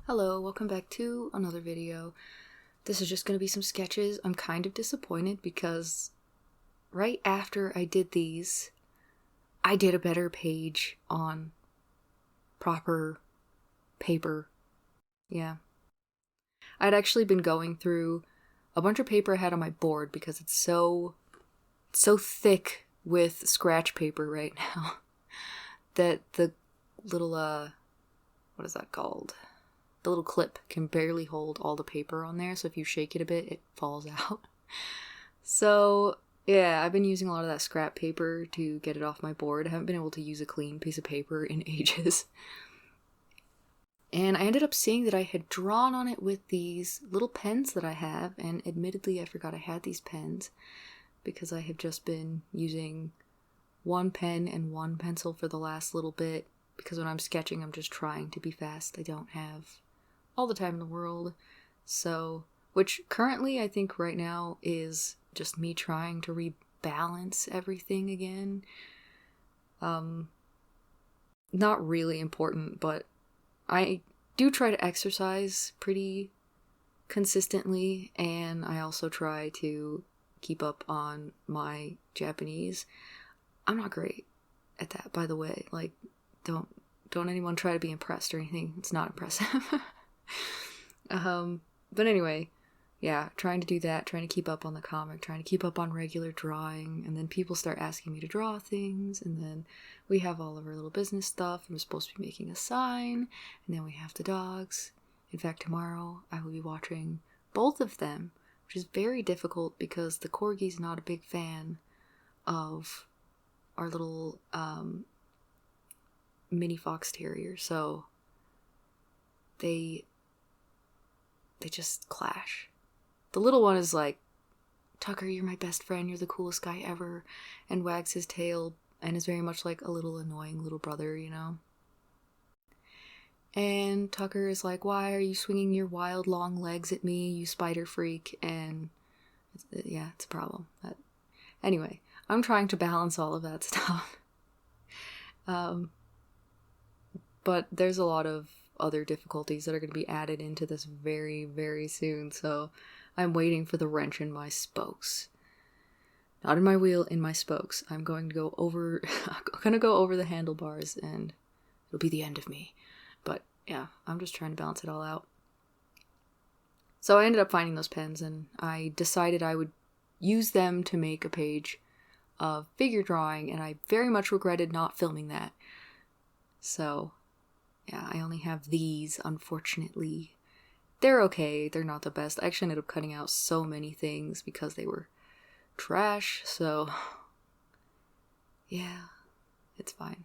Hello, welcome back to another video. This is just going to be some sketches. I'm kind of disappointed because right after I did these, I did a better page on proper paper. Yeah. I'd actually been going through a bunch of paper I had on my board because it's so thick with scratch paper right now that the little, what is that called? The little clip can barely hold all the paper on there, so if you shake it a bit, it falls out. So, yeah, I've been using a lot of that scrap paper to get it off my board. I haven't been able to use a clean piece of paper in ages. And I ended up seeing that I had drawn on it with these little pens that I have, and admittedly I forgot I had these pens because I have just been using one pen and one pencil for the last little bit, because when I'm sketching I'm just trying to be fast. I don't have all the time in the world. So, which currently I think right now is just me trying to rebalance everything again. Not really important, but I do try to exercise pretty consistently, and I also try to keep up on my Japanese. I'm not great at that, by the way. Like, don't anyone try to be impressed or anything. It's not impressive. But anyway, yeah, trying to do that, trying to keep up on the comic, trying to keep up on regular drawing, and then people start asking me to draw things, and then we have all of our little business stuff, and we're supposed to be making a sign, and then we have the dogs. In fact, tomorrow I will be watching both of them, which is very difficult because the corgi's not a big fan of our little, mini fox terrier, so they just clash. The little one is like, Tucker, you're my best friend, you're the coolest guy ever, and wags his tail and is very much like a little annoying little brother, you know? And Tucker is like, why are you swinging your wild long legs at me, you spider freak? And it's a problem. Anyway, I'm trying to balance all of that stuff. But there's a lot of other difficulties that are going to be added into this very, very soon, so I'm waiting for the wrench in my spokes. Not in my wheel, in my spokes. I'm going to go over the handlebars, and it'll be the end of me. But yeah, I'm just trying to balance it all out. So I ended up finding those pens, and I decided I would use them to make a page of figure drawing, and I very much regretted not filming that. So yeah, I only have these, unfortunately. They're okay, they're not the best. I actually ended up cutting out so many things because they were trash, so yeah, it's fine.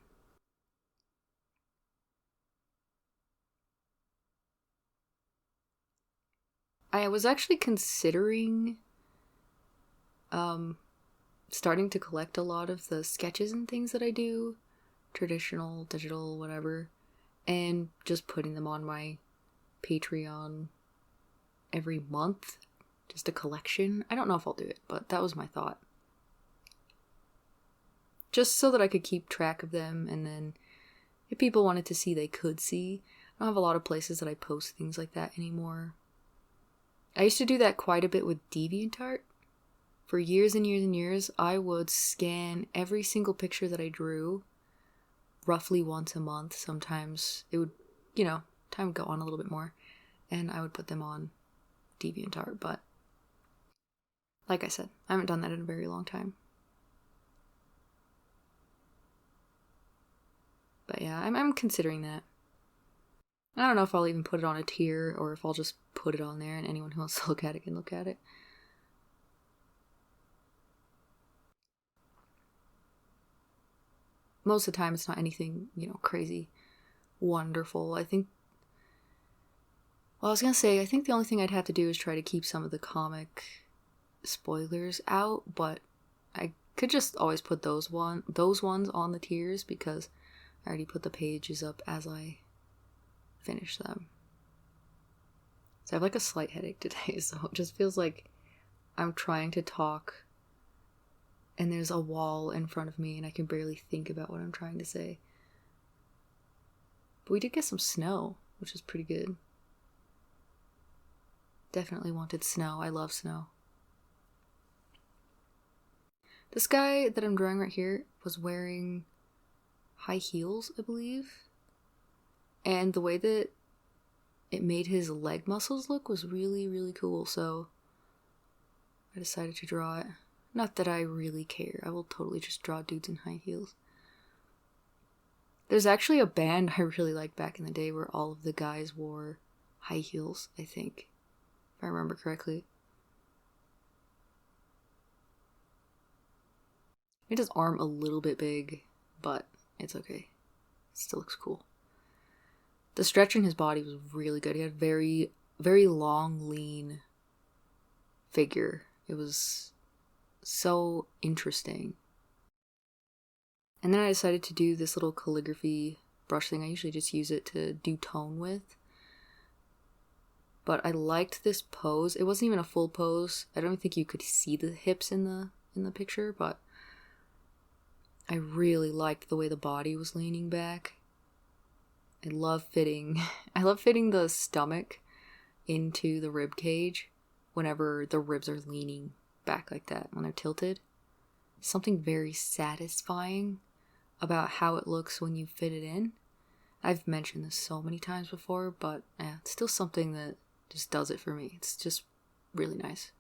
I was actually considering starting to collect a lot of the sketches and things that I do, traditional, digital, whatever, and just putting them on my Patreon every month, just a collection. I don't know if I'll do it, but that was my thought. Just so that I could keep track of them, and then if people wanted to see, they could see. I don't have a lot of places that I post things like that anymore. I used to do that quite a bit with DeviantArt. For years and years and years, I would scan every single picture that I drew roughly once a month. Sometimes it would, time would go on a little bit more, and I would put them on DeviantArt, but like I said, I haven't done that in a very long time. But yeah, I'm considering that. I don't know if I'll even put it on a tier, or if I'll just put it on there and anyone who wants to look at it can look at it. Most of the time it's not anything, crazy wonderful. I think the only thing I'd have to do is try to keep some of the comic spoilers out, but I could just always put those ones on the tiers because I already put the pages up as I finish them. So I have like a slight headache today, so it just feels like I'm trying to talk and there's a wall in front of me and I can barely think about what I'm trying to say. But we did get some snow, which is pretty good. Definitely wanted snow. I love snow. This guy that I'm drawing right here was wearing high heels, I believe. And the way that it made his leg muscles look was really, really cool. So I decided to draw it. Not that I really care. I will totally just draw dudes in high heels. There's actually a band I really liked back in the day where all of the guys wore high heels, I think. If I remember correctly. Made his arm a little bit big, but it's okay. It still looks cool. The stretch in his body was really good. He had very, very long, lean figure. It was so interesting. And then I decided to do this little calligraphy brush thing. I usually just use it to do tone with. But I liked this pose. It wasn't even a full pose. I don't think you could see the hips in the picture, but I really liked the way the body was leaning back. I love fitting the stomach into the rib cage whenever the ribs are leaning back like that, when they're tilted. Something very satisfying about how it looks when you fit it in. I've mentioned this so many times before, but yeah, it's still something that just does it for me. It's just really nice.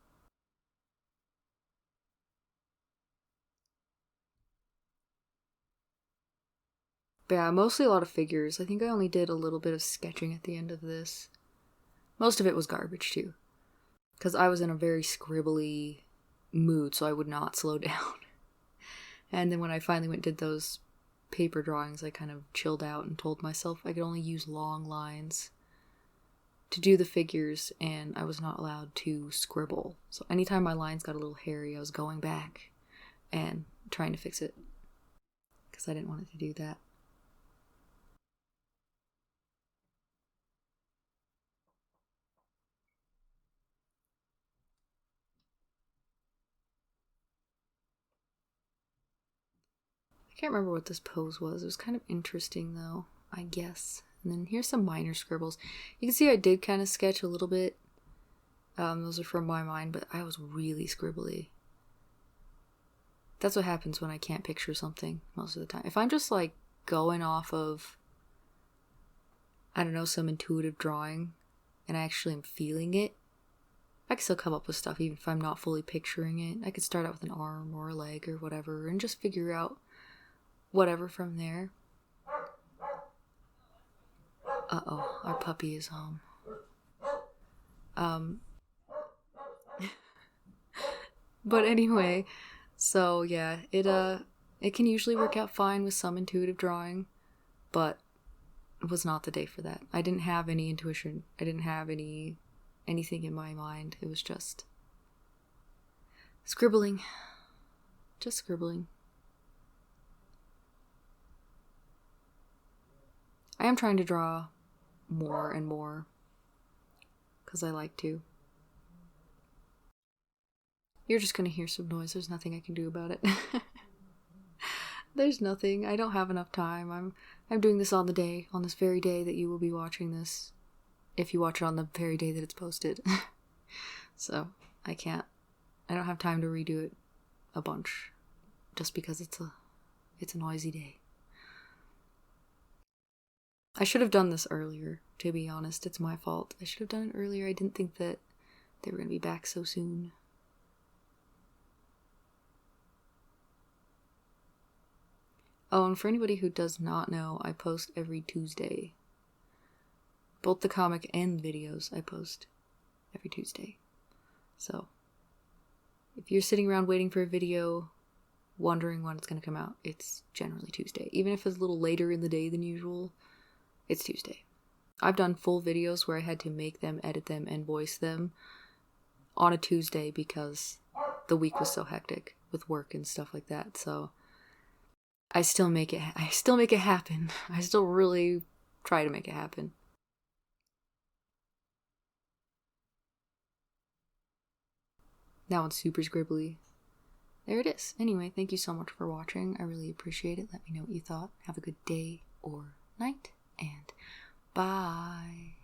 But yeah, mostly a lot of figures. I think I only did a little bit of sketching at the end of this. Most of it was garbage too, because I was in a very scribbly mood, so I would not slow down. And then when I finally went and did those paper drawings, I kind of chilled out and told myself I could only use long lines to do the figures, and I was not allowed to scribble. So anytime my lines got a little hairy, I was going back and trying to fix it, because I didn't want it to do that. I can't remember what this pose was. It was kind of interesting though, I guess. And then here's some minor scribbles. You can see I did kind of sketch a little bit. Those are from my mind, but I was really scribbly. That's what happens when I can't picture something most of the time. If I'm just like going off of, I don't know, some intuitive drawing, and I actually am feeling it, I can still come up with stuff even if I'm not fully picturing it. I could start out with an arm or a leg or whatever and just figure out whatever from there. Uh-oh, our puppy is home. But anyway, so yeah, it can usually work out fine with some intuitive drawing, but it was not the day for that. I didn't have any intuition. I didn't have anything in my mind. It was just scribbling. Just scribbling. I am trying to draw more and more, because I like to. You're just gonna hear some noise. There's nothing I can do about it. There's nothing. I don't have enough time. I'm doing this on this very day that you will be watching this, if you watch it on the very day that it's posted. So I don't have time to redo it a bunch, just because it's a noisy day. I should have done this earlier, to be honest. It's my fault. I should have done it earlier. I didn't think that they were going to be back so soon. Oh, and for anybody who does not know, I post every Tuesday. Both the comic and videos I post every Tuesday. So, if you're sitting around waiting for a video, wondering when it's going to come out, it's generally Tuesday. Even if it's a little later in the day than usual, it's Tuesday. I've done full videos where I had to make them, edit them, and voice them on a Tuesday because the week was so hectic with work and stuff like that. So I still make it happen. I still really try to make it happen. That one's super scribbly. There it is. Anyway, thank you so much for watching. I really appreciate it. Let me know what you thought. Have a good day or night, and bye.